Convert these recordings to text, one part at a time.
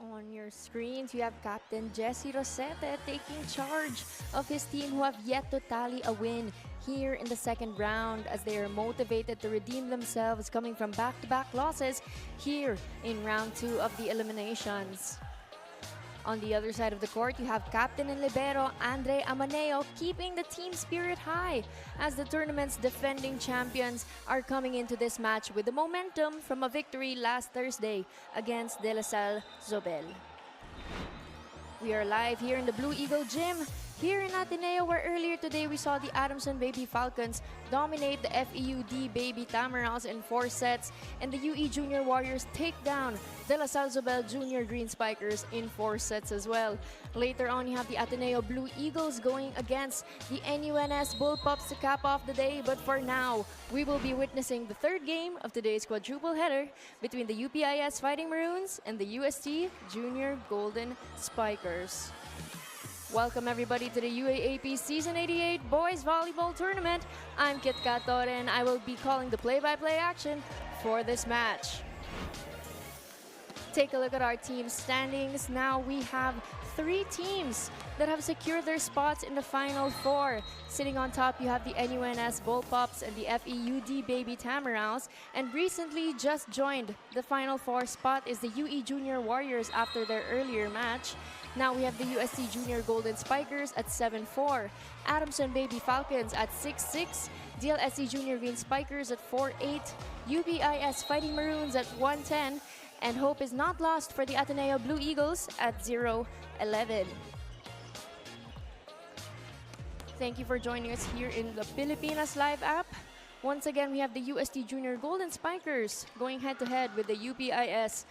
On your screens, you have Captain Jesse Rosete taking charge of his team who have yet to tally a win here in the second round as they are motivated to redeem themselves coming from back-to-back losses here in round 2 of the eliminations. On the other side of the court, you have Captain and Libero Andre Amaneo keeping the team spirit high as the tournament's defending champions are coming into this match with the momentum from a victory last Thursday against De La Salle Zobel. We are live here in the Blue Eagle Gym here in Ateneo, where earlier today we saw the Adamson Baby Falcons dominate the FEUD Baby Tamaraws in 4 sets, and the UE Junior Warriors take down De La Salle Zobel Junior Green Spikers in 4 sets as well. Later on, you have the Ateneo Blue Eagles going against the NUNS Bullpups to cap off the day, but for now, we will be witnessing the third game of today's quadruple header between the UPIS Fighting Maroons and the UST Junior Golden Spikers. Welcome everybody to the UAAP Season 88 Boys Volleyball Tournament. I'm Kit Torre and I will be calling the play-by-play action for this match. Take a look at our team standings. Now we have 3 teams that have secured their spots in the Final 4. Sitting on top, you have the NUNS Bullpups and the FEUD Baby Tamaraws. And recently just joined the Final 4 spot is the UE Junior Warriors after their earlier match. Now we have the UST Junior Golden Spikers at 7-4, Adamson Baby Falcons at 6-6, DLSC Junior Green Spikers at 4-8, UPIS Fighting Maroons at 1-10, and hope is not lost for the Ateneo Blue Eagles at 0-11. Thank you for joining us here in the Pilipinas Live app. Once again, we have the UST Junior Golden Spikers going head-to-head with the UPIS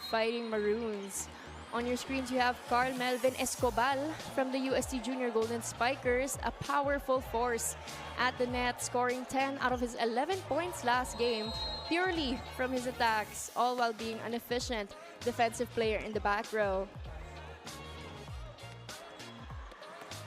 Fighting Maroons. On your screens, you have Carl Melvin Escobal from the UST Junior Golden Spikers, a powerful force at the net, scoring 10 out of his 11 points last game purely from his attacks, all while being an efficient defensive player in the back row.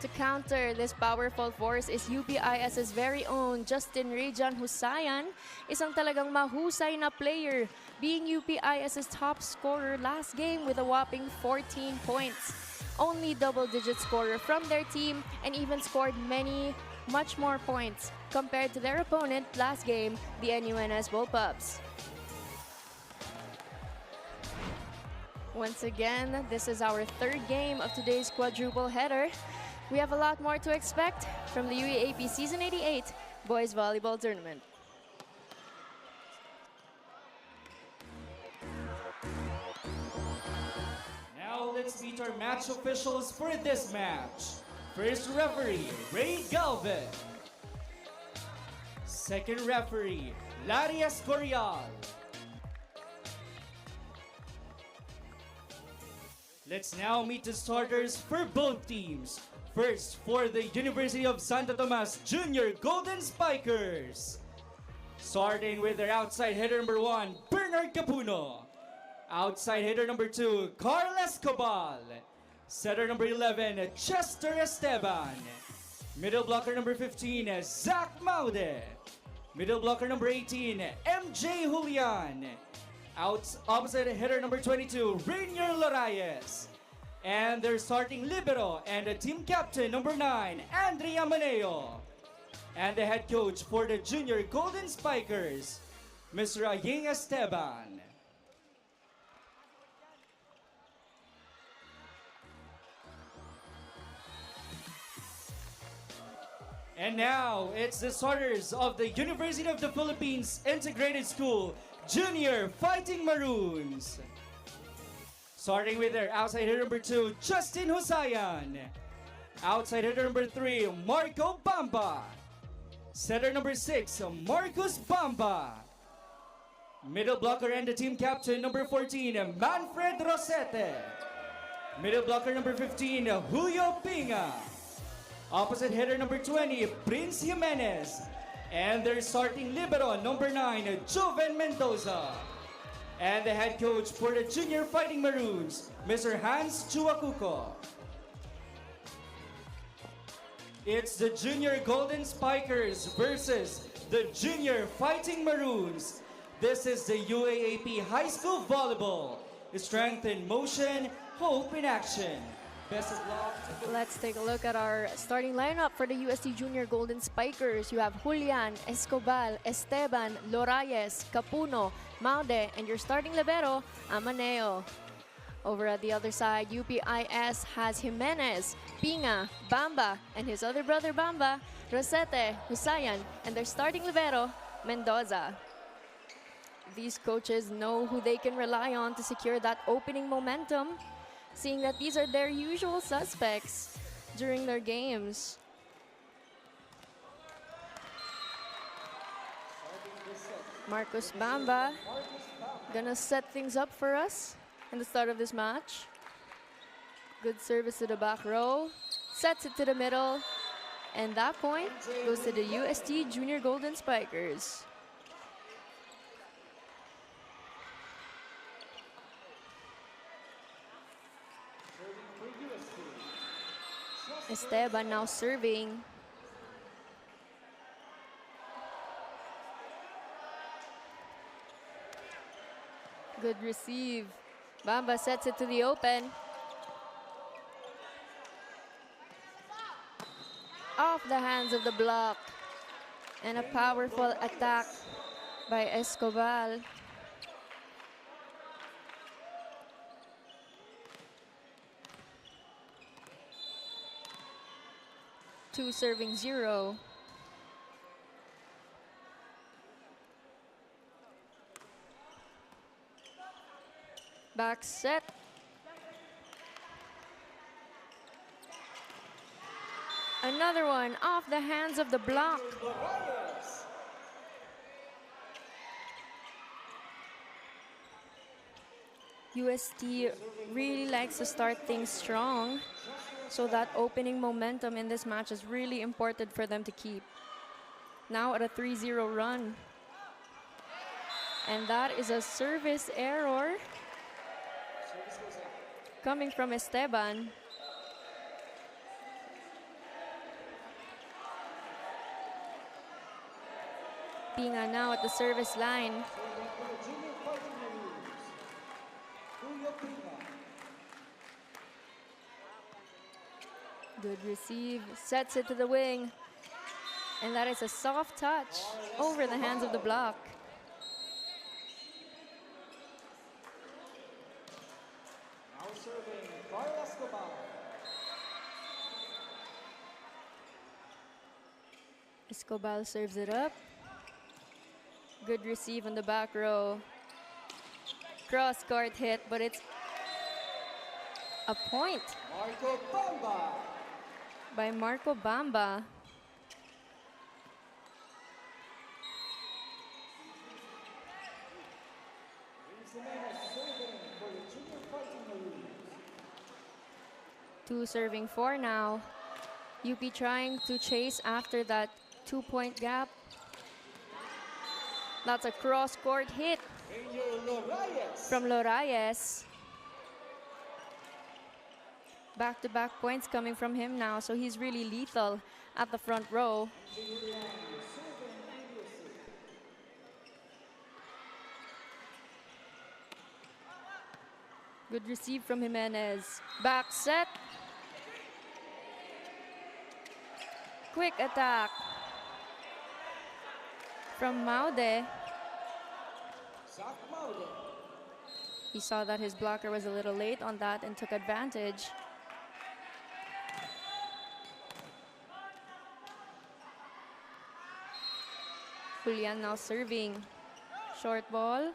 To counter this powerful force is UPIS's very own Justin Rejan Husayan, isang talagang mahusay na player, being UPIS's top scorer last game with a whopping 14 points. Only double-digit scorer from their team and even scored much more points compared to their opponent last game, the NUNS Bullpups. Once again, this is our third game of today's quadruple header. We have a lot more to expect from the UAAP Season 88 Boys Volleyball Tournament. Now let's meet our match officials for this match. First referee, Ray Galvin. Second referee, Larry Escorial. Let's now meet the starters for both teams. First, for the University of Santo Tomas Junior Golden Spikers. Starting with their outside hitter number 1, Bernard Capuno. Outside hitter number 2, Carl Escobar. Setter number 11, Chester Esteban. Middle blocker number 15, Zach Maude. Middle blocker number 18, MJ Julian. Opposite hitter number 22, Rainier Lorayes. And their starting libero and the team captain number 9, Andrea Maneo. And the head coach for the Junior Golden Spikers, Mr. Aying Esteban. And now, it's the starters of the University of the Philippines Integrated School Junior Fighting Maroons. Starting with their outside hitter number 2, Justin Husayan. Outside hitter number 3, Marco Bamba. Setter number 6, Marcus Bamba. Middle blocker and the team captain number 14, Manfred Rosete. Middle blocker number 15, Julio Pinga. Opposite hitter number 20, Prince Jimenez. And their starting libero number 9, Joven Mendoza. And the head coach for the Junior Fighting Maroons, Mr. Hans Chuacuco. It's the Junior Golden Spikers versus the Junior Fighting Maroons. This is the UAAP High School Volleyball Strength in motion, hope in action. Best of luck. Let's take a look at our starting lineup for the UST Junior Golden Spikers. You have Julian, Escobar, Esteban, Lorayes, Capuno, Maude, and your starting libero, Amaneo. Over at the other side, UPIS has Jimenez, Pinga, Bamba, and his other brother Bamba, Rosete, Husayan, and their starting libero, Mendoza. These coaches know who they can rely on to secure that opening momentum, seeing that these are their usual suspects during their games. Marcos Bamba gonna set things up for us in the start of this match. Good service to the back row, sets it to the middle, and that point goes to the UST Junior Golden Spikers. Esteban now serving. Good receive. Bamba sets it to the open. Off the hands of the block. And a powerful attack by Escobar. Two serving 0. Back set. Another one off the hands of the block. UST really likes to start things strong, so that opening momentum in this match is really important for them to keep. Now at a 3-0 run. And that is a service error coming from Esteban. Pinga now at the service line. Good receive, sets it to the wing. And that is a soft touch over the hands of the block. Now serving Escobar. Escobar serves it up. Good receive on the back row. Cross court hit, but it's a point Marco Bamba. by Marco Bamba. Two serving 4 now. UP trying to chase after that 2-point gap. That's a cross-court hit from Lorayes. Back-to-back points coming from him now, so he's really lethal at the front row. Good receive from Jimenez. Back set. Quick attack from Maude. He saw that his blocker was a little late on that and took advantage. Julian now serving. Short ball.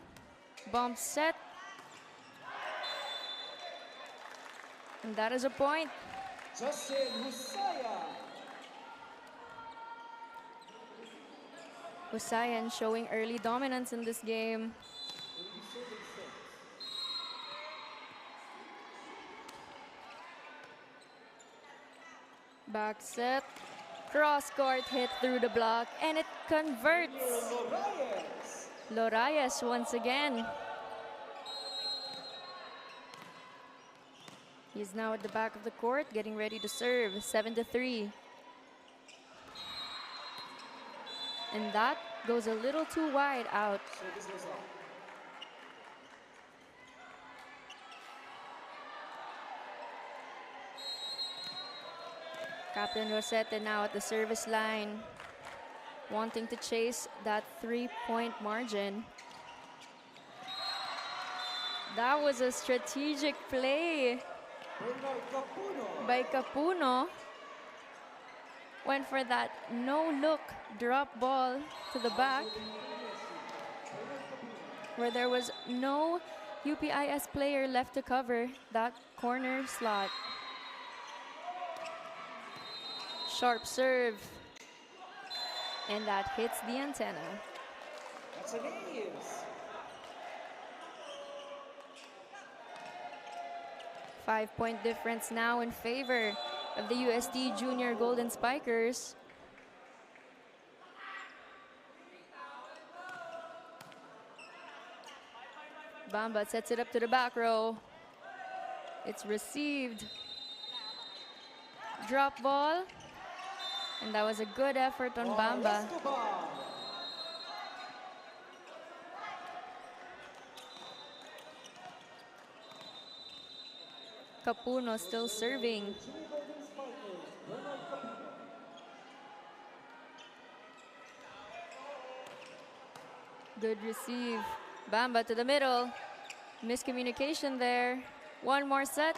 Bump set. And that is a point. Husayan showing early dominance in this game. Back set. Cross court hit through the block and it converts. Lorayes once again. He's now at the back of the court getting ready to serve. 7-3. And that goes a little too wide out. Captain Rosete now at the service line, wanting to chase that 3-point margin. That was a strategic play by Capuno. Went for that no-look drop ball to the back, where there was no UPIS player left to cover that corner slot. Sharp serve, and that hits the antenna. That's an ace. 5-point difference now in favor of the UST Junior Golden Spikers. Bamba sets it up to the back row. It's received. Drop ball. And that was a good effort on Bamba. Capuno still serving. Good receive. Bamba to the middle. Miscommunication there. One more set.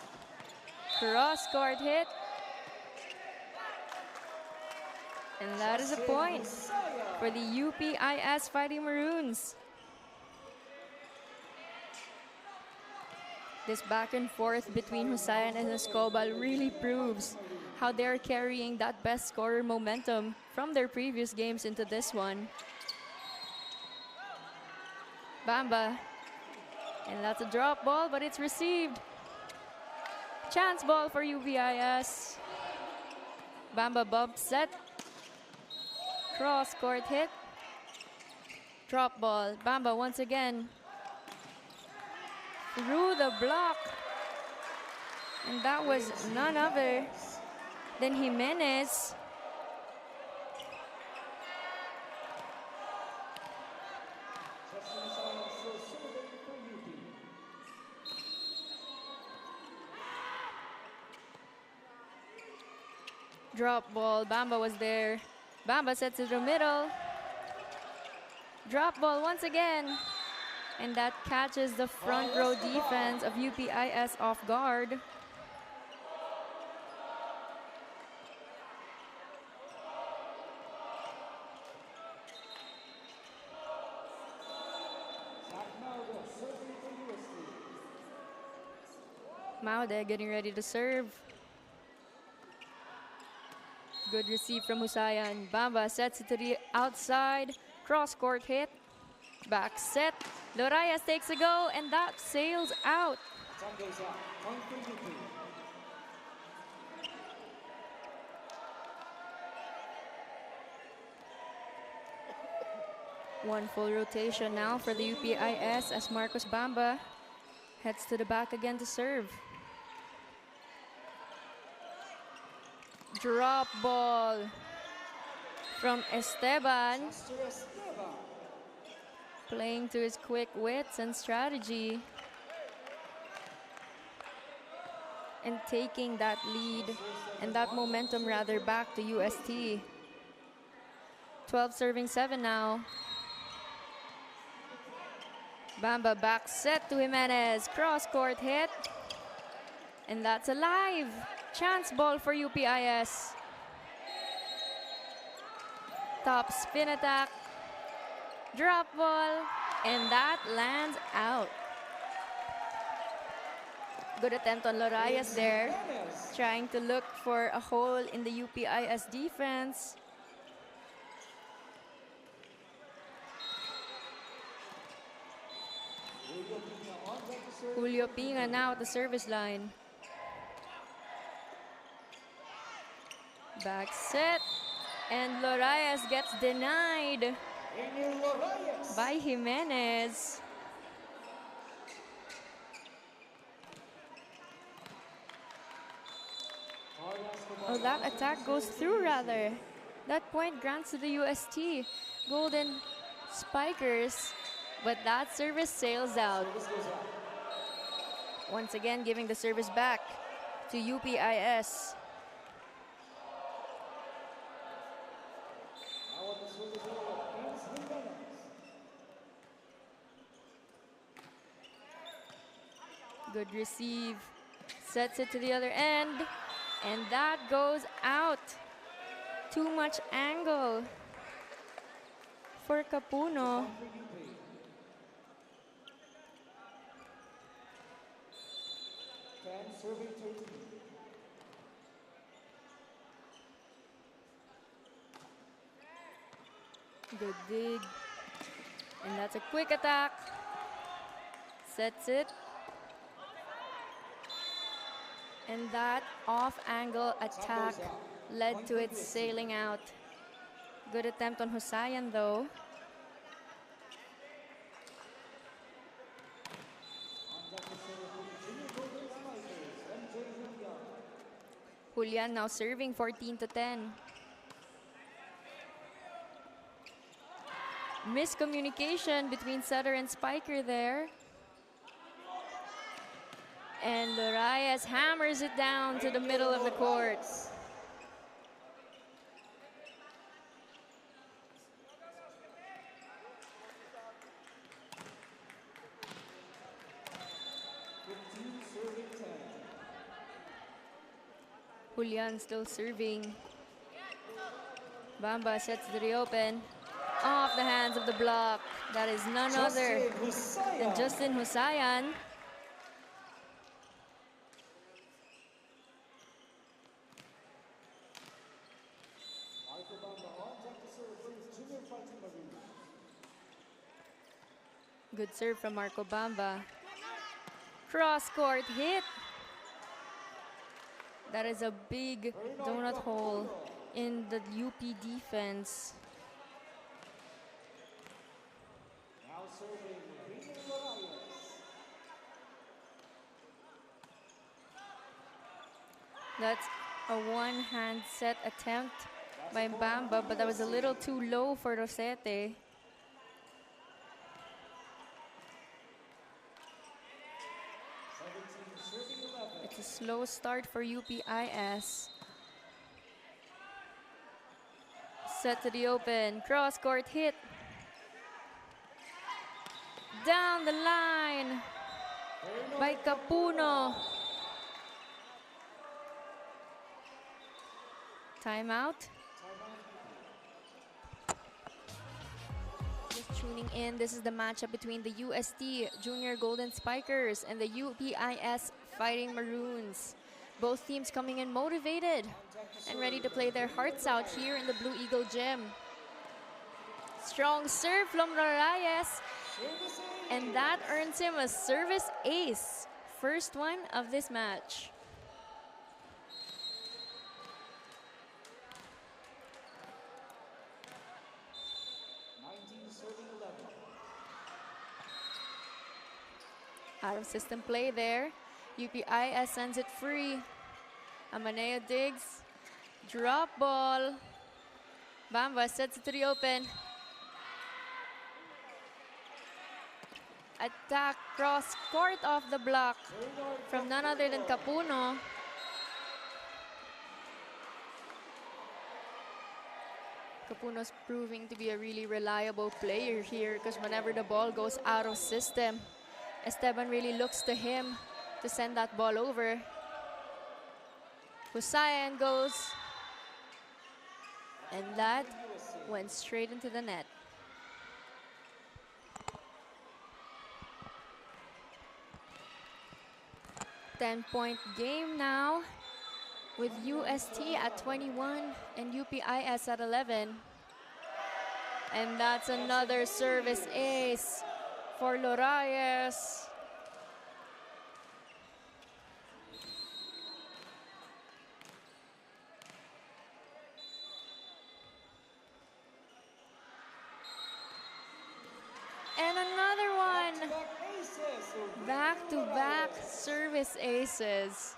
Cross-court hit. And that is a point for the UPIS Fighting Maroons. This back and forth between Husayan and Escobal really proves how they're carrying that best scorer momentum from their previous games into this one. Bamba. And that's a drop ball, but it's received. Chance ball for UPIS. Bamba bump set. Cross court hit. Drop ball. Bamba once again. Through the block. And that was none other than Jimenez. Drop ball. Bamba was there. Bamba sets it to the middle. Drop ball once again. And that catches the front row defense of UPIS off guard. Maude getting ready to serve. Good receive from Husayan. Bamba sets it to the outside. Cross-court hit. Back set. Lorayas takes a go, and that sails out. One full rotation now for the UPIS as Marcos Bamba heads to the back again to serve. Drop ball from Esteban. Playing to his quick wits and strategy. And taking that lead and that momentum rather back to UST. 12 serving 7 now. Bamba back set to Jimenez. Cross-court hit. And that's alive. Chance ball for UPIS. Top spin attack. Drop ball. And that lands out. Good attempt on Lorayas there. Trying to look for a hole in the UPIS defense. Julio Pinga now at the service line. Back set. And Lorayas gets denied by Jimenez. Oh, that attack goes through rather. That point grants to the UST Golden Spikers, but that service sails out. Once again, giving the service back to UPIS. Good receive. Sets it to the other end. And that goes out. Too much angle for Capuno. Good dig. And that's a quick attack. Sets it. And that off-angle attack led to it sailing out. Good attempt on Husayan though. Julian now serving 14-10. Miscommunication between setter and spiker there. And Lorayes hammers it down to the middle of the court. Julian still serving. Bamba sets the reopen. Off the hands of the block. That is none other than Justin Husayan. Good serve from Marco Bamba. Cross-court hit. That is a big donut hole in the UP defense. That's a one-hand set attempt by Bamba, but that was a little too low for Rosete. It's a slow start for UPIS. Set to the open, cross-court hit. Down the line by Capuno. Timeout. Just tuning in, this is the matchup between the UST Junior Golden Spikers and the UPIS Fighting Maroons. Both teams coming in motivated and ready to play their hearts out here in the Blue Eagle Gym. Strong serve from Lorayes, and that earns him a service ace. First one of this match. Out of system play there. UPIS sends it free. Amaneo digs. Drop ball. Bamba sets it to the open. Attack cross court off the block from none other than Capuno. Capuno's proving to be a really reliable player here because whenever the ball goes out of system, Esteban really looks to him to send that ball over. Husayan goes, and that went straight into the net. Ten-point game now with UST at 21 and UPIS at 11. And that's another service ace for Lorayes. And another one. Back-to-back service aces.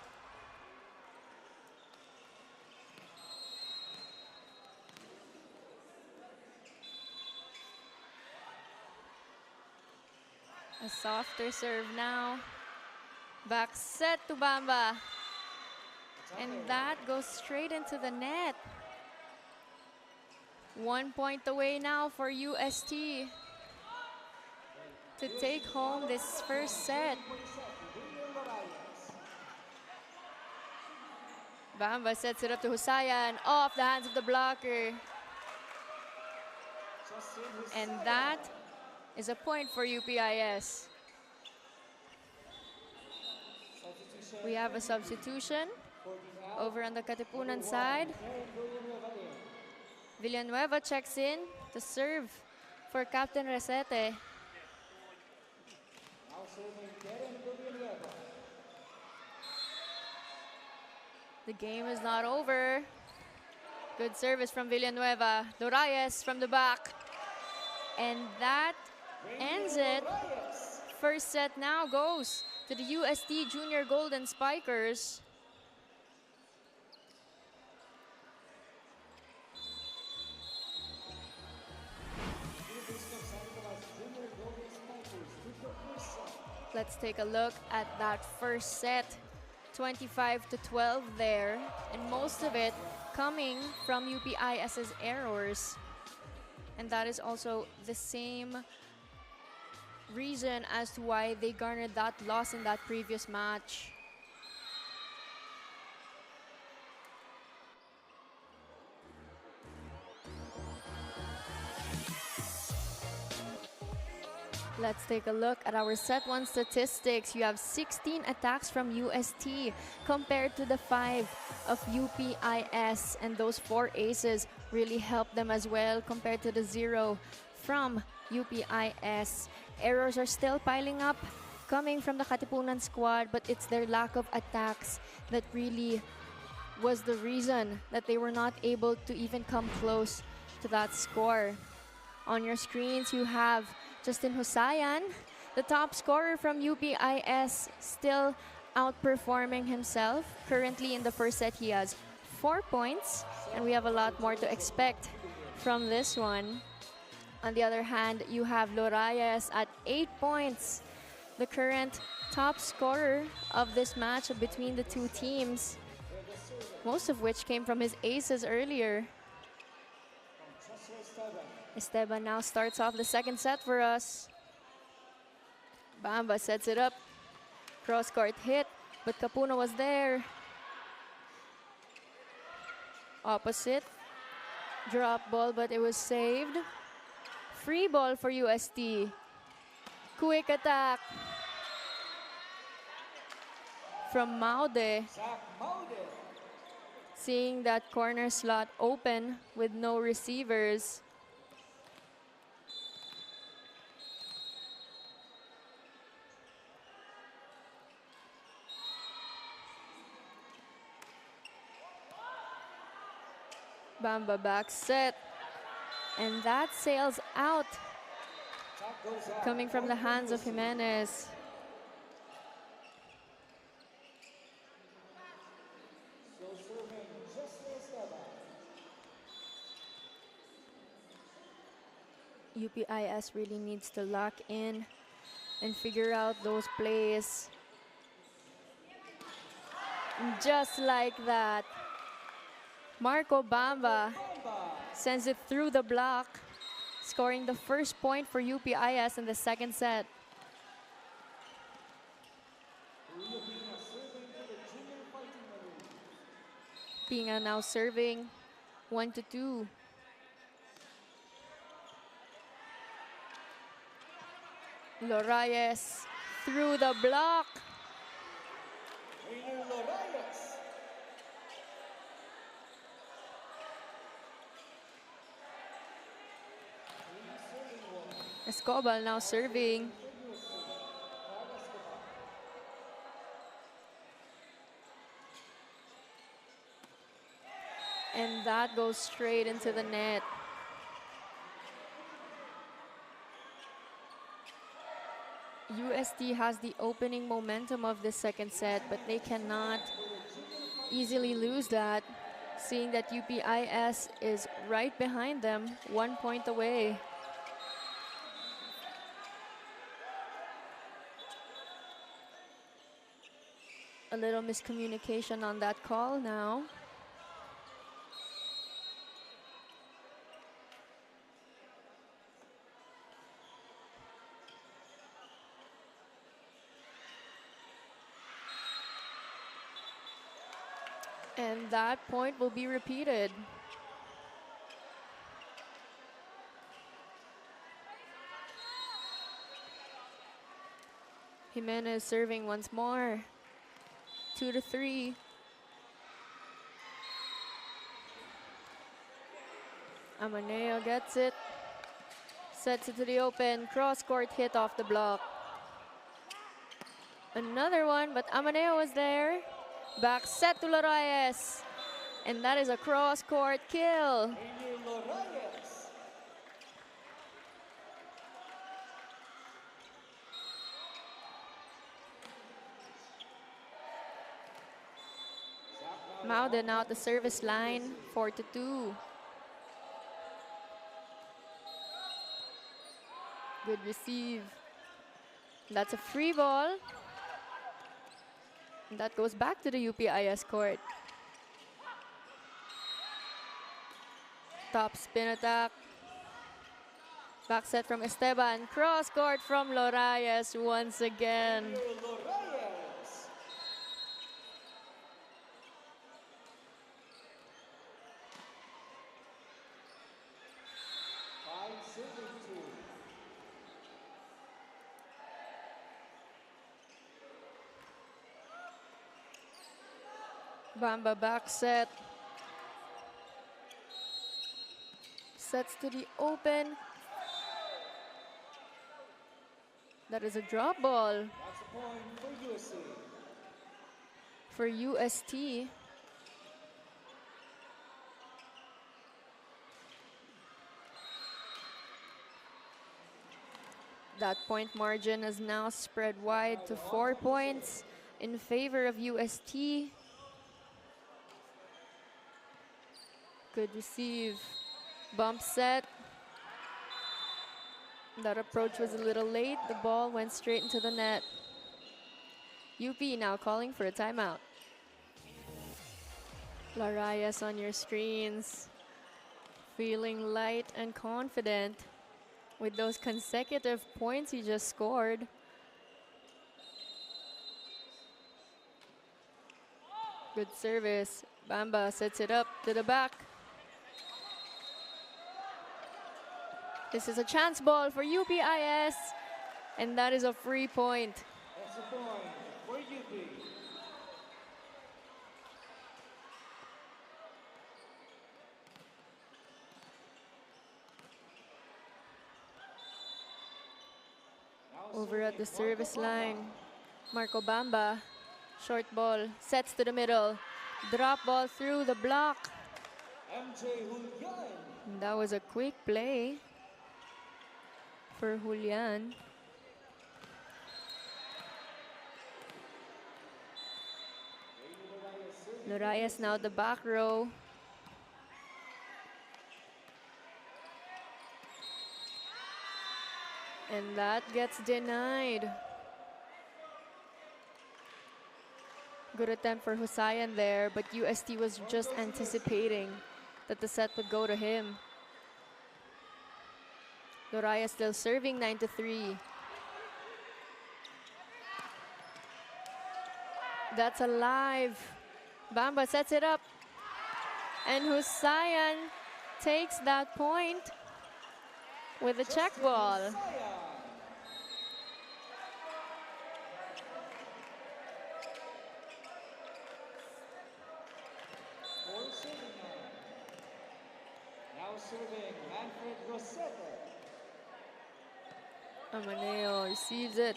A softer serve now. Back set to Bamba. And that goes straight into the net. 1 point away now for UST to take home this first set. Bamba sets it up to Husayan, off the hands of the blocker. And that is a point for UPIS. We have a substitution over on the Katipunan side. Villanueva checks in to serve for Captain Resete. The game is not over. Good service from Villanueva. Dorayes from the back. And that ends it. First set now goes to the UST Junior Golden Spikers. Let's take a look at that first set. 25-12 there, and most of it coming from UPIS's errors. And that is also the same reason as to why they garnered that loss in that previous match. Let's take a look at our set 1 statistics. You have 16 attacks from UST compared to the 5 of UPIS, and those 4 aces really helped them as well compared to the 0 from UPIS. Errors are still piling up coming from the Katipunan squad, but it's their lack of attacks that really was the reason that they were not able to even come close to that score. On your screens, you have Justin Husayan, the top scorer from UPIS, still outperforming himself. Currently in the first set, he has 4 points, and we have a lot more to expect from this one. On the other hand, you have Lorayes at 8 points, the current top scorer of this match between the two teams, most of which came from his aces earlier. Esteban now starts off the second set for us. Bamba sets it up. Cross-court hit, but Capuna was there. Opposite. Drop ball, but it was saved. Free ball for UST. Quick attack from Maude. Seeing that corner slot open with no receivers. Bamba back set, and that sails out, coming from the hands of Jimenez. UPIS really needs to lock in and figure out those plays. And just like that, Marco Bamba sends it through the block, scoring the first point for UPIS in the second set. Pinga now serving 1-2. Lorayes through the block. Escobar now serving. And that goes straight into the net. UST has the opening momentum of the second set, but they cannot easily lose that, seeing that UPIS is right behind them, 1 point away. A little miscommunication on that call now. And that point will be repeated. Jimenez serving once more. 2-3. Amaneo gets it. Sets it to the open. Cross-court hit off the block. Another one, but Amaneo was there. Back set to Lorayes. And that is a cross-court kill. Mauden out the service line, 4-2. Good receive. That's a free ball. That goes back to the UPIS court. Top spin attack. Back set from Esteban. Cross court from Lorayes once again. Bamba back set. Sets to the open. That is a drop ball. That's a point for USC. For UST. That point margin is now spread wide to 4 points in favor of UST. Good receive. Bump set. That approach was a little late. The ball went straight into the net. UP now calling for a timeout. Lorayes on your screens. Feeling light and confident with those consecutive points he just scored. Good service. Bamba sets it up to the back. This is a chance ball for UPIS, and that is a free point. That's a point for UP. Over at the service line, Marco Bamba, short ball, sets to the middle. Drop ball through the block. That was a quick play for Julian. Lorayes now the back row. And that gets denied. Good attempt for Husayan there, but UST was just anticipating that the set would go to him. Lorayes still serving 9-3. That's alive. Bamba sets it up. And Husayan takes that point with a check ball. Now serving Manfred Rosetta. Amaneo receives it.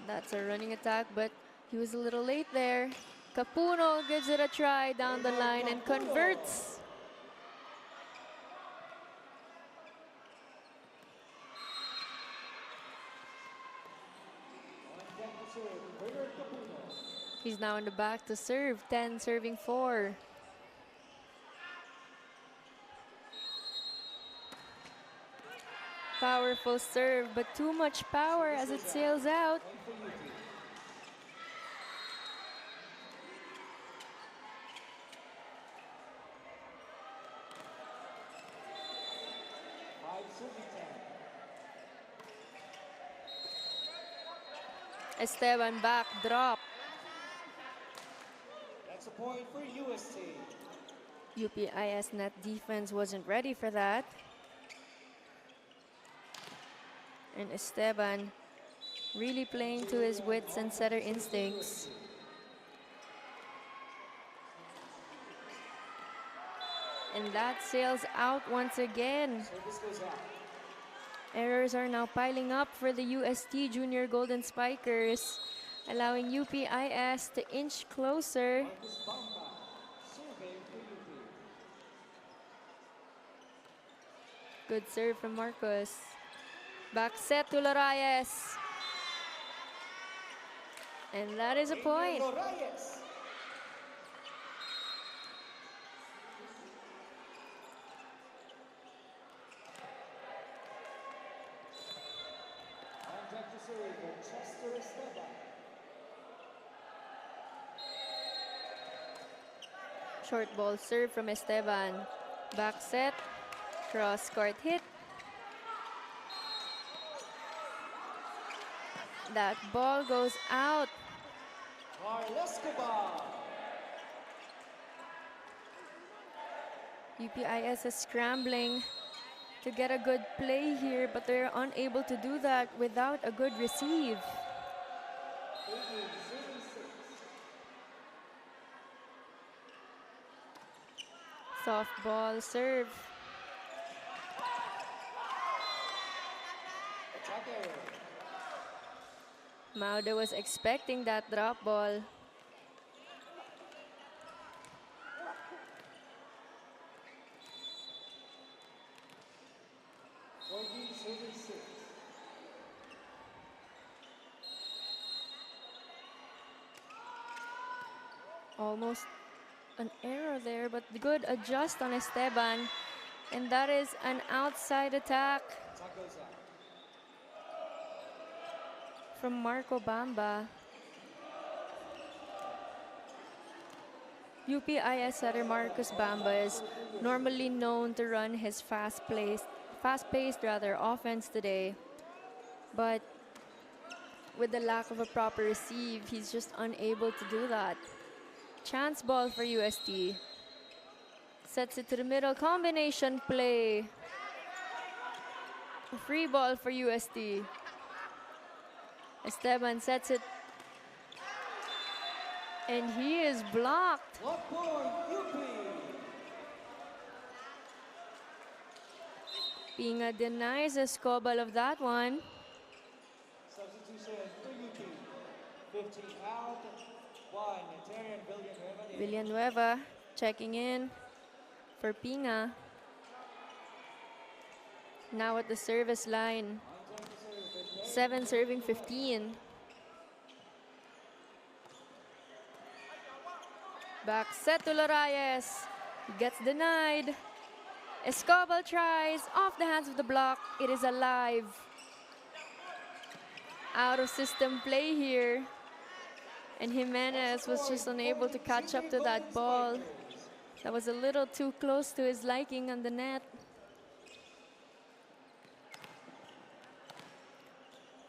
That's a running attack, but he was a little late there. Capuno gives it a try down the line and converts. He's now in the back to serve. 10 serving 4. Powerful serve, but too much power as it sails out. That's Esteban back drop. That's a point for UST. UPIS net defense wasn't ready for that. And Esteban really playing to his wits and setter instincts. And that sails out once again. Service goes out. Errors are now piling up for the UST Junior Golden Spikers, allowing UPIS to inch closer. Upis Bamba. Serving for UP. Good serve from Marcos. Back set to Lorayes. And that is a point. Lorayes. Contact to serve for Chester Esteban. Short ball serve from Esteban. Back set. Cross court hit. That ball goes out. Escobar. UPIS is scrambling to get a good play here, but they're unable to do that without a good receive. Soft ball serve. Attacker. Mauda was expecting that drop ball. Almost an error there, but good adjust on Esteban. And that is an outside attack from Marco Bamba. UPIS setter Marcos Bamba is normally known to run his fast-paced offense today. But with the lack of a proper receive, he's just unable to do that. Chance ball for UST. Sets it to the middle, combination play. Free ball for UST. Esteban sets it. And he is blocked. Block point, UP. Pinga denies Escobar of that one. Substitution for UP. 15 out. 1. Terran Villanueva. Villanueva checking in for Pinga. Now at the service line. 7 serving 15. Back set to Lorayes. Gets denied. Escobar tries off the hands of the block. It is alive. Out of system play here. And Jimenez was just unable to catch up to that ball. That was a little too close to his liking on the net.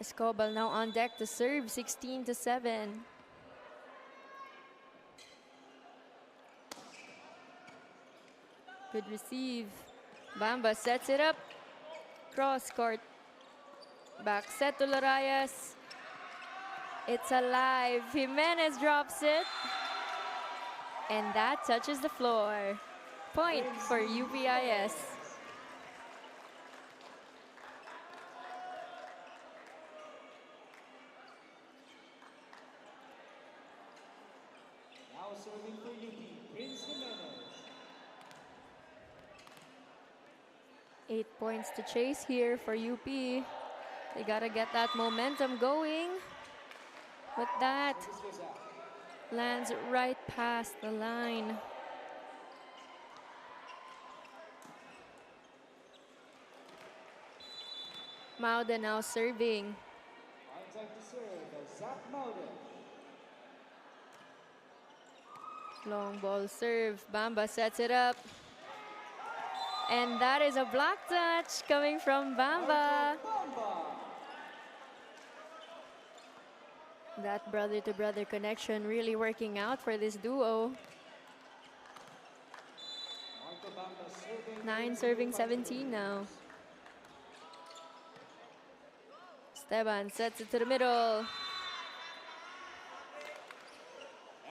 Escobar now on deck to serve, 16-7. Good receive. Bamba sets it up. Cross court. Back set to Lorayes. It's alive. Jimenez drops it. And that touches the floor. Point for UPIS. Now serving for UP, Prince Jimenez. 8 points to chase here for UP. They gotta get that momentum going. But that lands right past the line. Mauda now serving. Contact to serve, Zach Mauda. Long ball serve. Bamba sets it up. And that is a block touch coming from Bamba. That brother-to-brother connection really working out for this duo. 9 serving 17 now. Esteban sets it to the middle.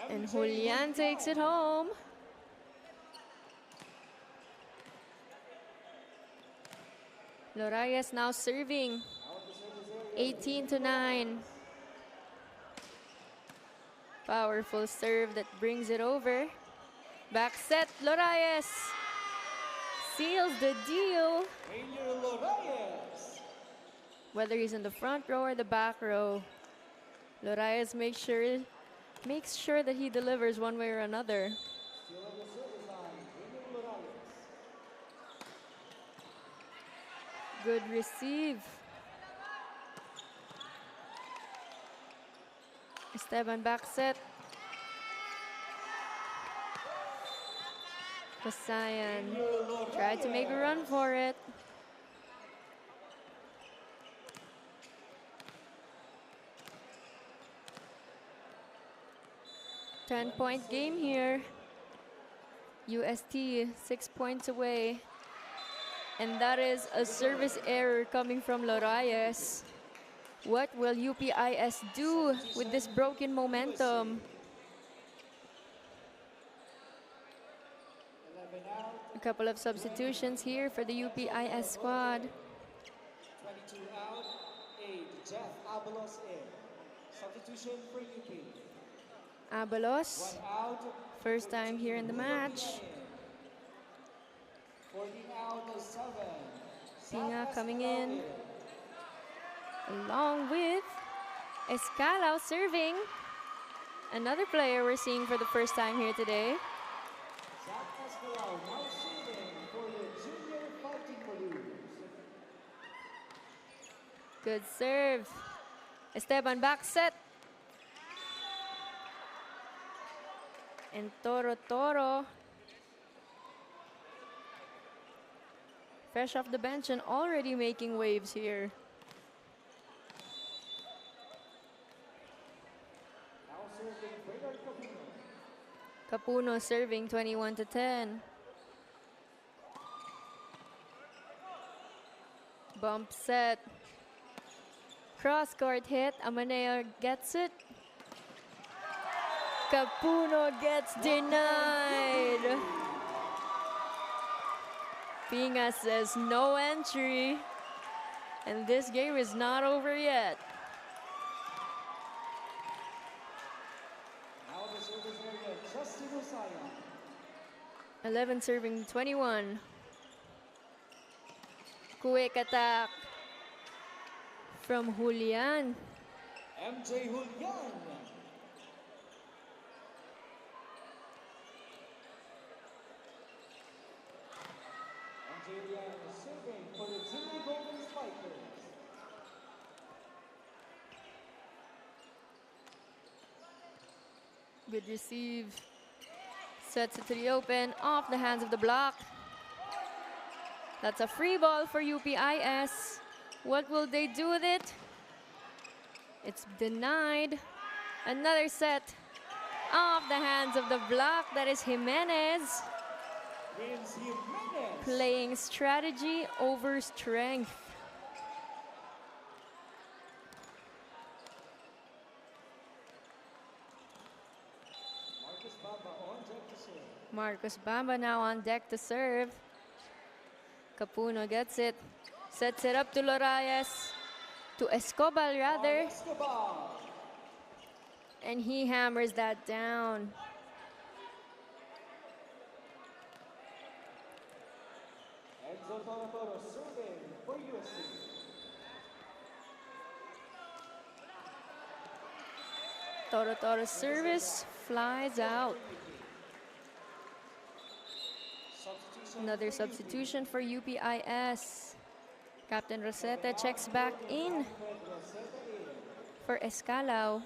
And Julian takes it home. Lorayes now serving. 18-9. Powerful serve that brings it over. Back set, Lorayes seals the deal. Whether he's in the front row or the back row, Lorayes makes sure that he delivers one way or another. Good receive. Esteban back set. Kasayan tried to make a run for it. Ten-point game here. UST 6 points away. And that is a service error coming from Lorayes. What will UPIS do with this broken momentum? A couple of substitutions here for the UPIS squad. 22 out, 8, Jeff Abalos in. Substitution for UP. Abalos, 1 out, first time here in the match. 14 out, 7. Pinga coming in, along with Escalao serving. Another player we're seeing for the first time here today. Good serve. Esteban back set. And Toro fresh off the bench and already making waves here. Capuno serving 21-10. Bump set. Cross court hit. Amaneo gets it. Capuno gets denied. Pinga says no entry. And this game is not over yet. 11 serving 21. Quick attack from Julian. MJ Julian. Julian is serving for the Junior Golden Spikers. Good receive. Sets it to the open, off the hands of the block. That's a free ball for UPIS. What will they do with it? It's denied. Another set off the hands of the block. That is Jimenez. Playing strategy over strength. Marcos Bamba now on deck to serve. Capuno gets it. Sets it up to Lorayes. To Escobar rather. And he hammers that down. Toro's service flies out. Another substitution for UPIS. Captain Rosetta checks back in for Escalao.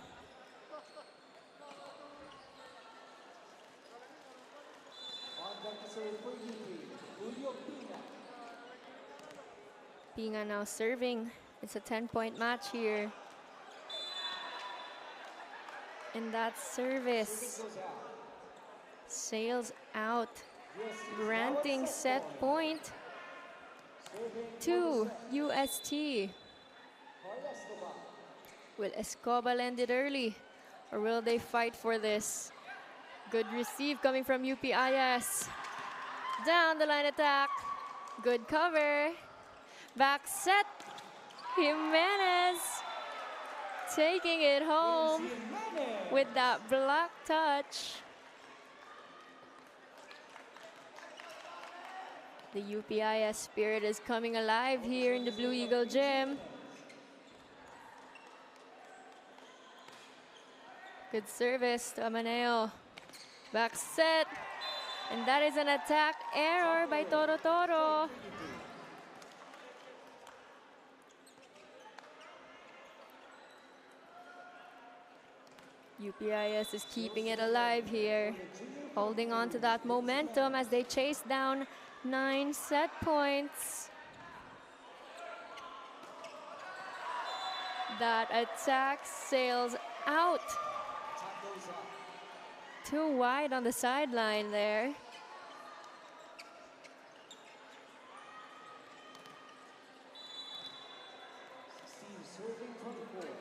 Pinga now serving. It's a 10-point match here. And that service sails out, granting set point to UST. Will Escobar end it early, or will they fight for this? Good receive coming from UPIS. Down the line attack. Good cover. Back set. Jimenez taking it home with that block touch. The UPIS spirit is coming alive here in the Blue Eagle Gym. Good service to Amaneo. Back set. And that is an attack error by Toro Toro. UPIS is keeping it alive here, holding on to that momentum as they chase down 9 set points. That attack sails out. Too wide on the sideline there.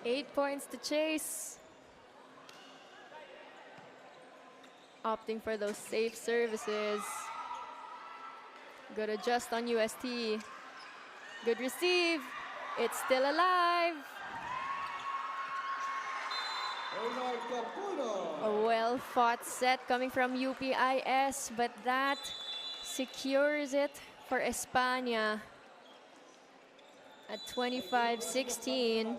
Eight points to chase. Opting for those safe services. Good adjust on UST. Good receive. It's still alive. A well-fought set coming from UPIS, but that secures it for España at 25-16.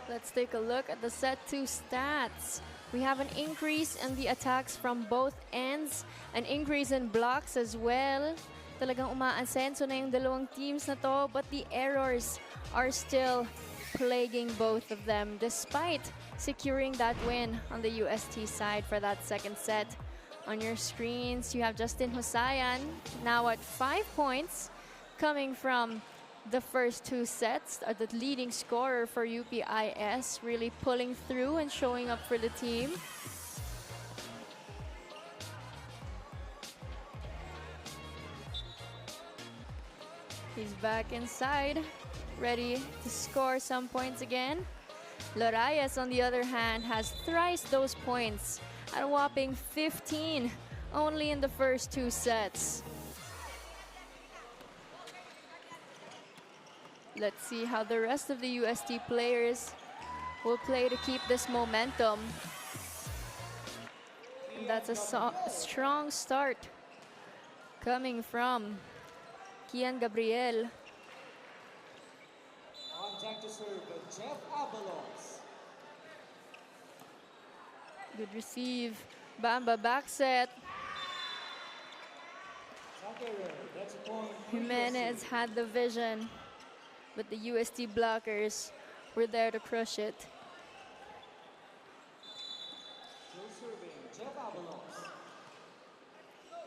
Let's take a look at the set 2 stats. We have an increase in the attacks from both ends, an increase in blocks as well. Talagang umaasenso na yung dalawang teams na to, but the errors are still plaguing both of them despite securing that win on the UST side for that second set. On your screens, you have Justin Husayan now at 5 points, coming from the first 2 sets, the leading scorer for UPIS, really pulling through and showing up for the team. He's back inside, ready to score some points again. Lorayes, on the other hand, has thrice those points at a whopping 15 only in the first 2 sets. Let's see how the rest of the UST players will play to keep this momentum. And that's a strong start coming from Kian Gabriel. Contact to serve, Jeff Avalos. Good receive. Bamba back set. Jimenez had the vision, but the UST blockers were there to crush it.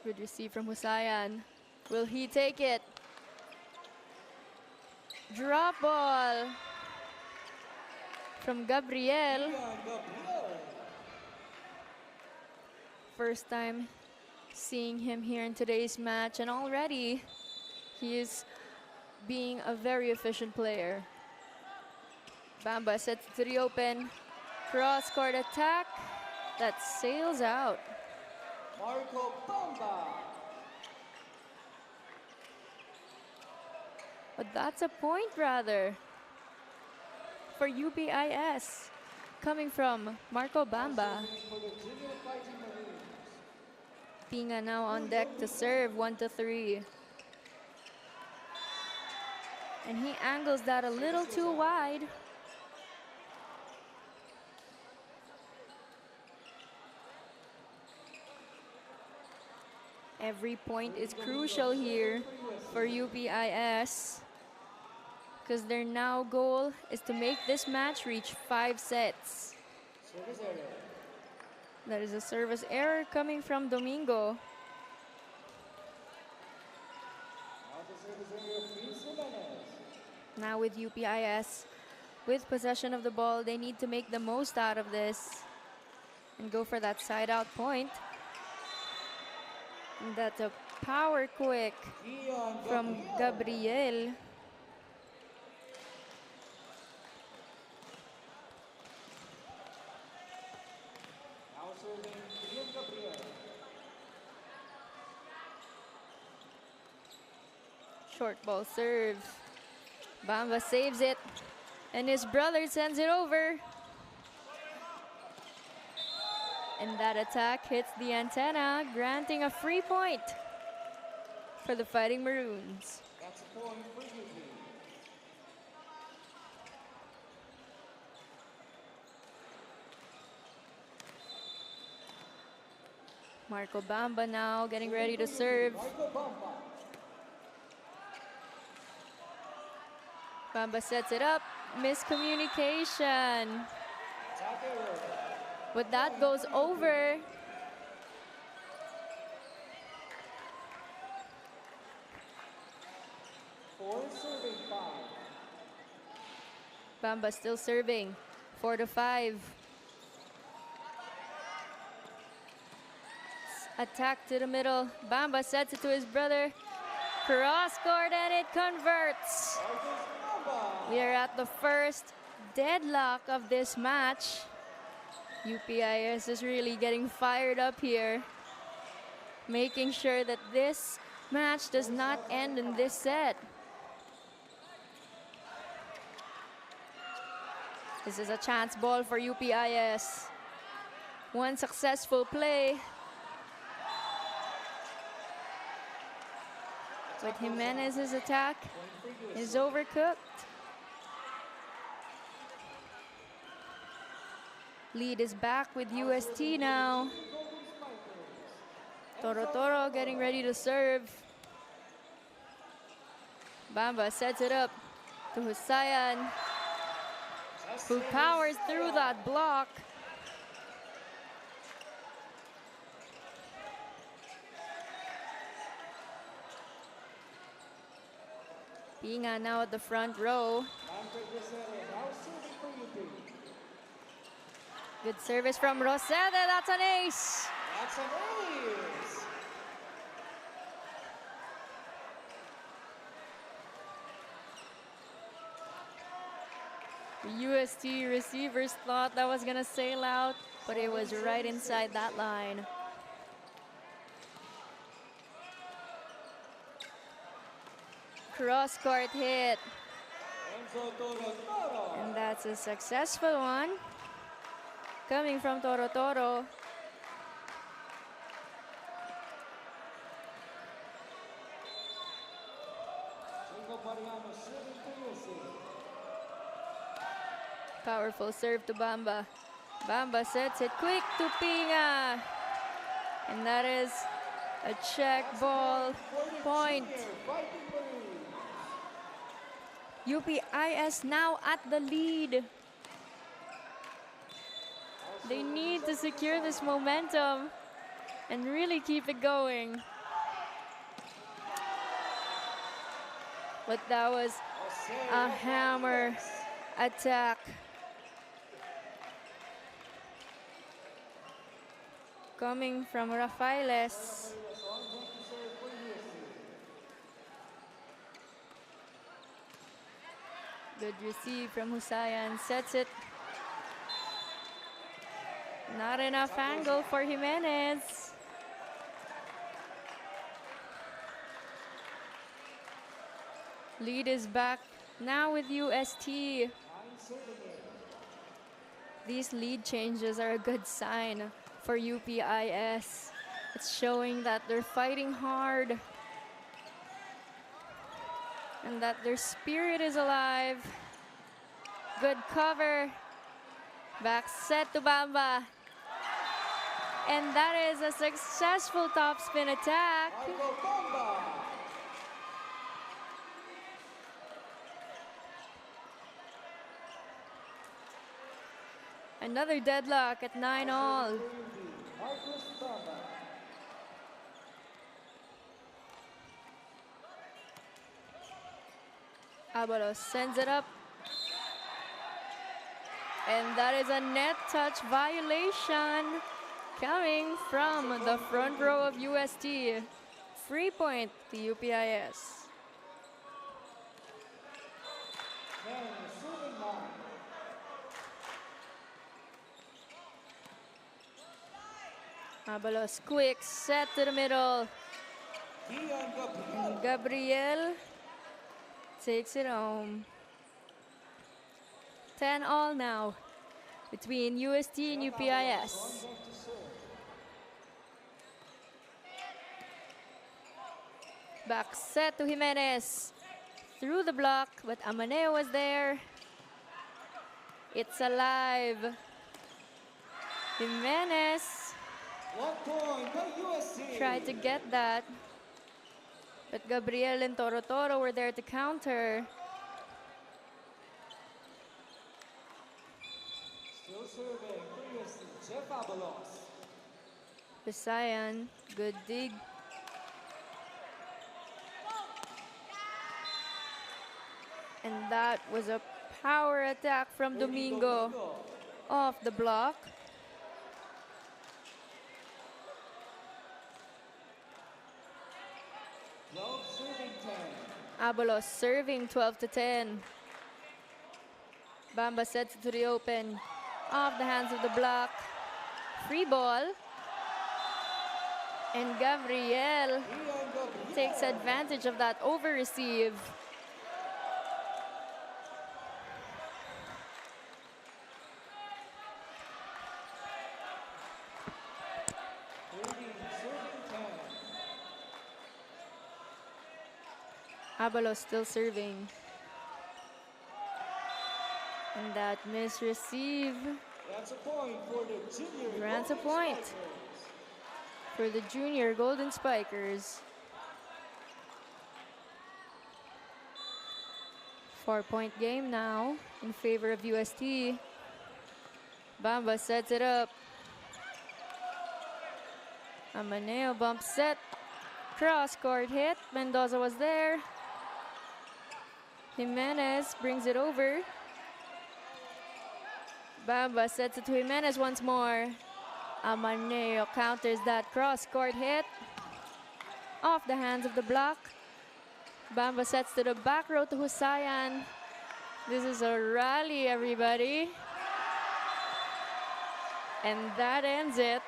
Good receive from Husayan. Will he take it? Drop ball from Gabriel. First time seeing him here in today's match, and already he is being a very efficient player. Bamba sets to the open. Cross-court attack that sails out. Marco Bamba. But that's a point rather for UPIS coming from Marco Bamba. Pinga now on deck to serve 1-3. And he angles that a little too wide. Every point is crucial here for UPIS, because their now goal is to make this match reach 5 sets. That is a service error coming from Domingo. Now with UPIS with possession of the ball. They need to make the most out of this and go for that side out point. And that's a power quick from Gabriel. Short ball serve. Bamba saves it. And his brother sends it over. And that attack hits the antenna, granting a free point for the Fighting Maroons. That's a point for you. Marco Bamba now getting ready to serve. Bamba sets it up. Miscommunication. But that goes over. Bamba still serving. 4-5. Attack to the middle. Bamba sets it to his brother. Cross court and it converts. We are at the first deadlock of this match. UPIS is really getting fired up here, making sure that this match does not end in this set. This is a chance ball for UPIS. One successful play. But Jimenez's attack is overcooked. Lead is back with UST now. Toro getting ready to serve. Bamba sets it up to Husayan, who powers through that block. Pinga now at the front row. Good service from Rosete. That's an ace. That's an ace. The UST receivers thought that was gonna sail out, but it was right inside that line. Cross court hit. And that's a successful one. Coming from Toro. Powerful serve to Bamba. Bamba sets it quick to Pinga. And that is a check ball point. UPIS now at the lead. They need to secure this momentum and really keep it going. But that was a hammer attack. Coming from Rafaeles. Good receive from Husayan, sets it. Not enough angle for Jimenez. Lead is back now with UST. These lead changes are a good sign for UPIS. It's showing that they're fighting hard and that their spirit is alive. Good cover. Back set to Bamba. And that is a successful topspin attack. Another deadlock at 9-all. Abalos sends it up. And that is a net touch violation coming from the front row of UST. Free point to UPIS. Abalos, quick set to the middle. And Gabriel takes it home. 10-all now between UST and UPIS. Back set to Jimenez. Through the block, but Amaneo was there. It's alive. Jimenez tried to get that, but Gabriel and Toro Toro were there to counter. Still serving previously, Jeff Abalos. Visayan, good dig. And that was a power attack from Domingo off the block. Abalos serving 12-10. Bamba sets it to the open. Off the hands of the block. Free ball. And Gabriel takes advantage of that over-receive. Abalos still serving. And that misreceive. That's a point for the junior. Grants a point for the junior Golden Spikers. 4-point game now in favor of UST. Bamba sets it up. Amaneo bump set. Cross-court hit. Mendoza was there. Jimenez brings it over. Bamba sets it to Jimenez once more. Amaneo counters that cross-court hit. Off the hands of the block. Bamba sets to the back row to Husayan. This is a rally, everybody. And that ends it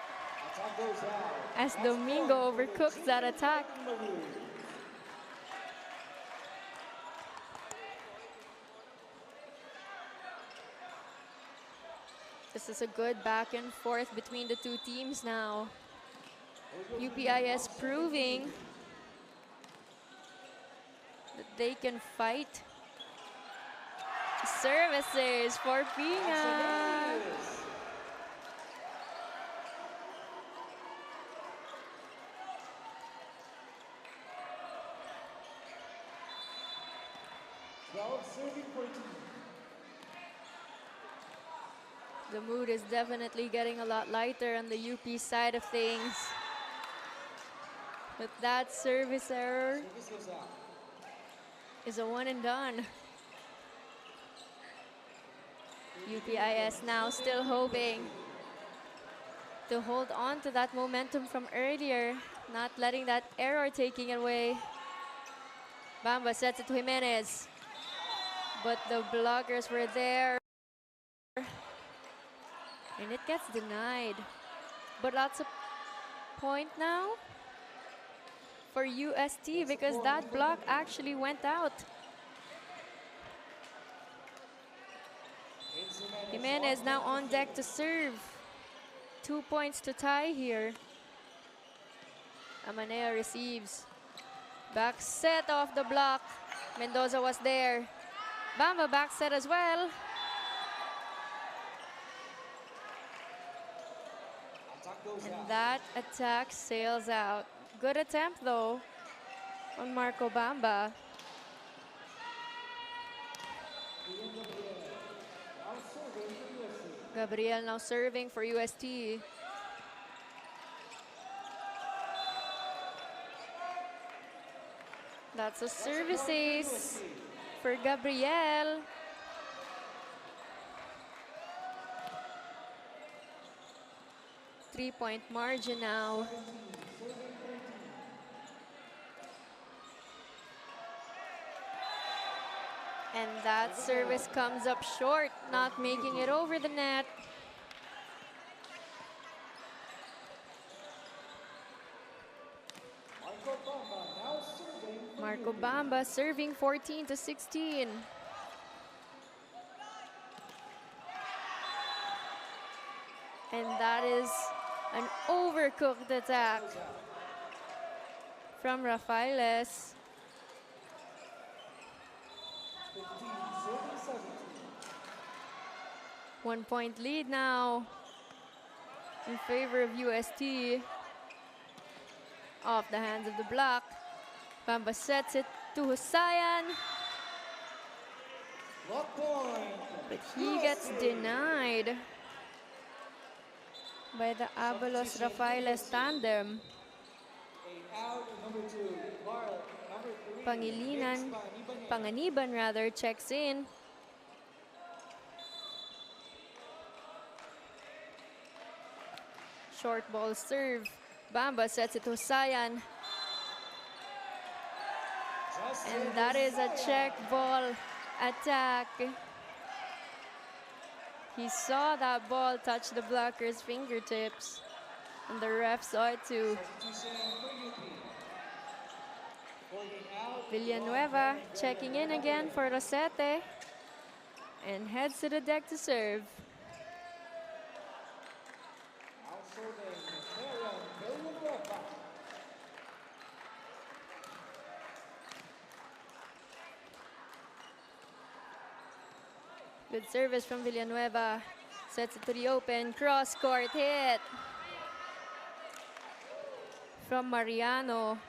as Domingo overcooks that attack. This is a good back and forth between the two teams now. UPIS proving that they can fight. Services for Pina. The mood is definitely getting a lot lighter on the UP side of things. But that service error is a one and done. UPIS now still hoping to hold on to that momentum from earlier, not letting that error taking it away. Bamba sets it to Jimenez, but the blockers were there. And it gets denied. But that's a point now for UST because that block actually went out. Jimenez now on deck to serve. 2 points to tie here. Amaneo receives. Back set off the block. Mendoza was there. Bamba back set as well. And that attack sails out. Good attempt though on Marco Bamba. Gabriel now serving for UST. That's a service ace for Gabriel. 3-point margin now. And that service comes up short, not making it over the net. Marco Bamba serving 14-16. And that is an overcooked attack from Rafaeles. 1-point lead now in favor of UST. Off the hands of the block. Bamba sets it to Husayan. But he gets denied by the Avalos-Rafaeles tandem. Panganiban rather, checks in. Short ball serve. Bamba sets it to Husayan. And that is a check ball attack. He saw that ball touch the blocker's fingertips, and the ref saw it too. Villanueva checking in again for Rosete and heads to the deck to serve. Good service from Villanueva. Sets it to the open. Cross-court hit from Mariano.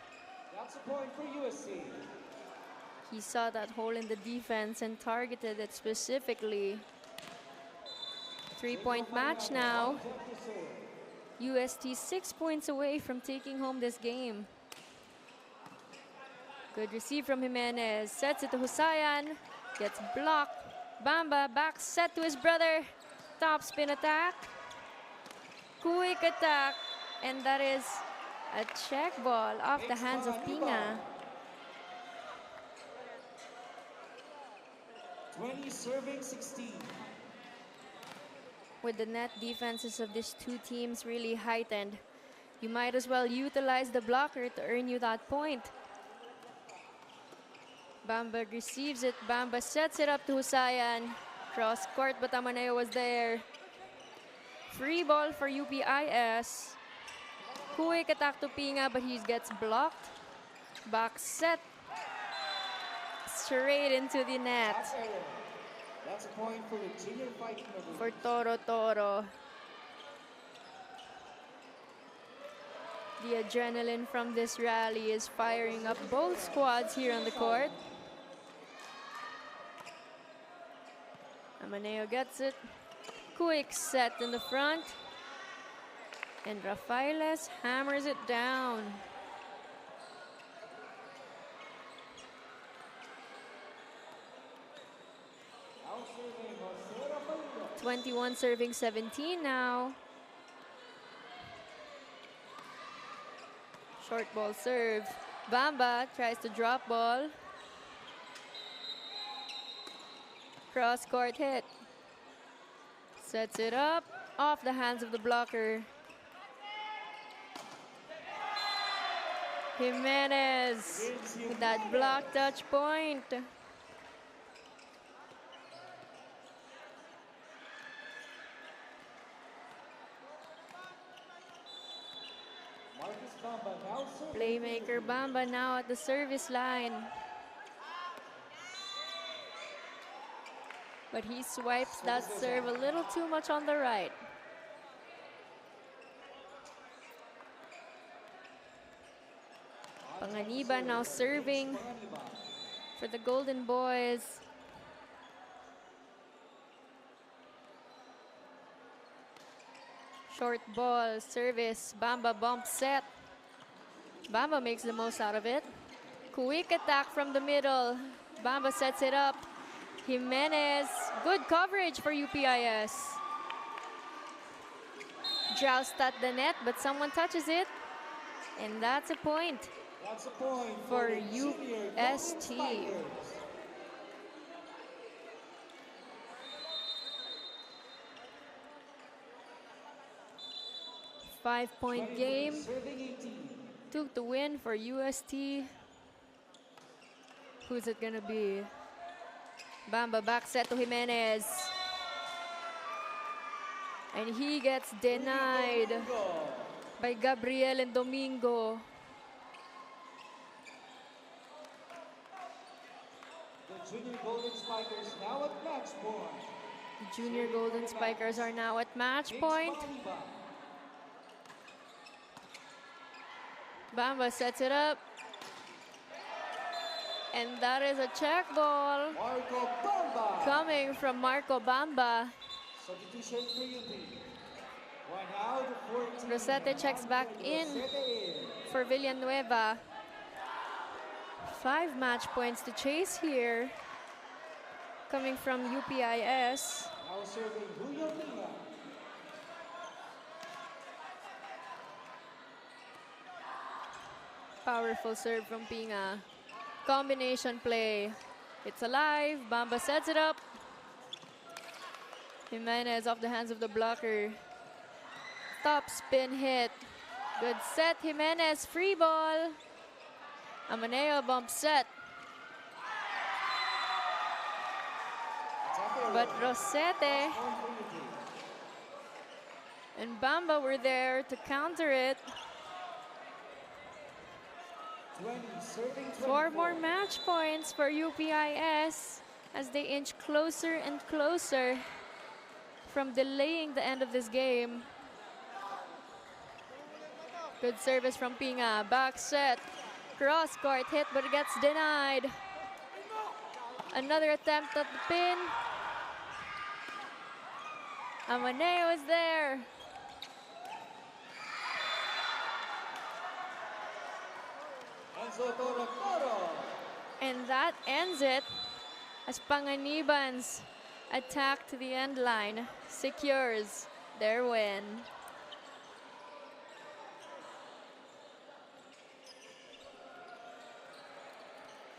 That's a point for USC. He saw that hole in the defense and targeted it specifically. 3-point match now. UST 6 points away from taking home this game. Good receive from Jimenez. Sets it to Husayan. Gets blocked. Bamba back set to his brother. Top spin attack. Quick attack. And that is a check ball off the hands of Pinga. 20 serving 16. With the net defenses of these two teams really heightened, you might as well utilize the blocker to earn you that point. Bamba receives it. Bamba sets it up to Husayan. Cross court, but Amaneo was there. Free ball for UPIS. Quick attack to Pinga, but he gets blocked. Back set. Straight into the net. That's a point for the junior fight for Toro Toro. The adrenaline from this rally is firing up both squads here on the court. Amaneo gets it. Quick set in the front. And Rafaeles hammers it down. 21 serving 17 now. Short ball serve. Bamba tries to drop ball. Cross court hit. Sets it up off the hands of the blocker. Jimenez with that block touch point. Playmaker Bamba now at the service line. But he swipes that serve a little too much on the right. Panganiban now serving for the Golden Boys. Short ball, service, Bamba bump set. Bamba makes the most out of it. Quick attack from the middle. Bamba sets it up. Jimenez, good coverage for UPIS. joust at the net, but someone touches it. And that's a point. That's a point for the junior Golden UST. Spikers. 5-point game. Serving 18. Took the win for UST. Who's it gonna be? Bamba back set to Jimenez. And he gets denied by Gabriel and Domingo. The junior Golden Spikers now at match point. The junior Golden Spikers are now at match point. Bamba sets it up. And that is a check ball Marco Bamba. coming from Marco Bamba. Substitution for UP. One out, 14. Rosete checks back in for Villanueva. 5 match points to chase here. Coming from UPIS. Now serving Julio Lima. Powerful serve from Pinga. Combination play. It's alive. Bamba sets it up. Jimenez off the hands of the blocker. Top spin hit. Good set. Jimenez free ball. Amaneo bump set. But Rosete and Bamba were there to counter it. 20, serving 4 24. more match points for UPIS as they inch closer and closer from delaying the end of this game. Good service from Pinga. Back set. Cross court hit, but it gets denied. Another attempt at the pin. Amaneo is there. And that ends it as Panganiban's attack to the end line secures their win.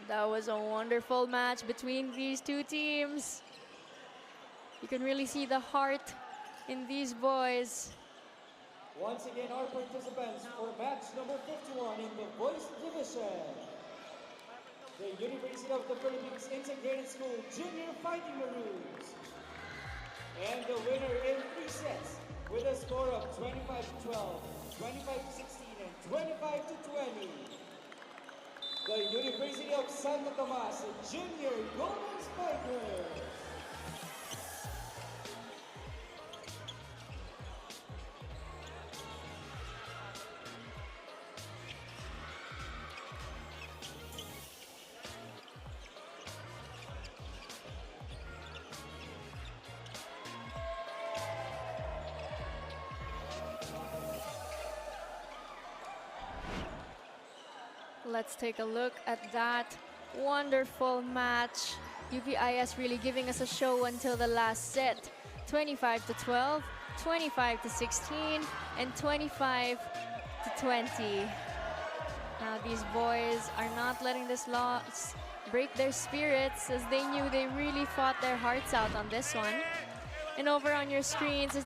That was a wonderful match between these two teams. You can really see the heart in these boys. Once again, our participants for match number 51 in the boys division. The University of the Philippines Integrated School Junior Fighting Maroons. And the winner in 3 sets with a score of 25-12, 25-16, and 25-20. The University of Santo Tomas Junior Golden Spikers. Let's take a look at that wonderful match. UPIS really giving us a show until the last set. 25-12, 25-16, and 25-20. Now these boys are not letting this loss break their spirits as they knew they really fought their hearts out on this one. And over on your screens is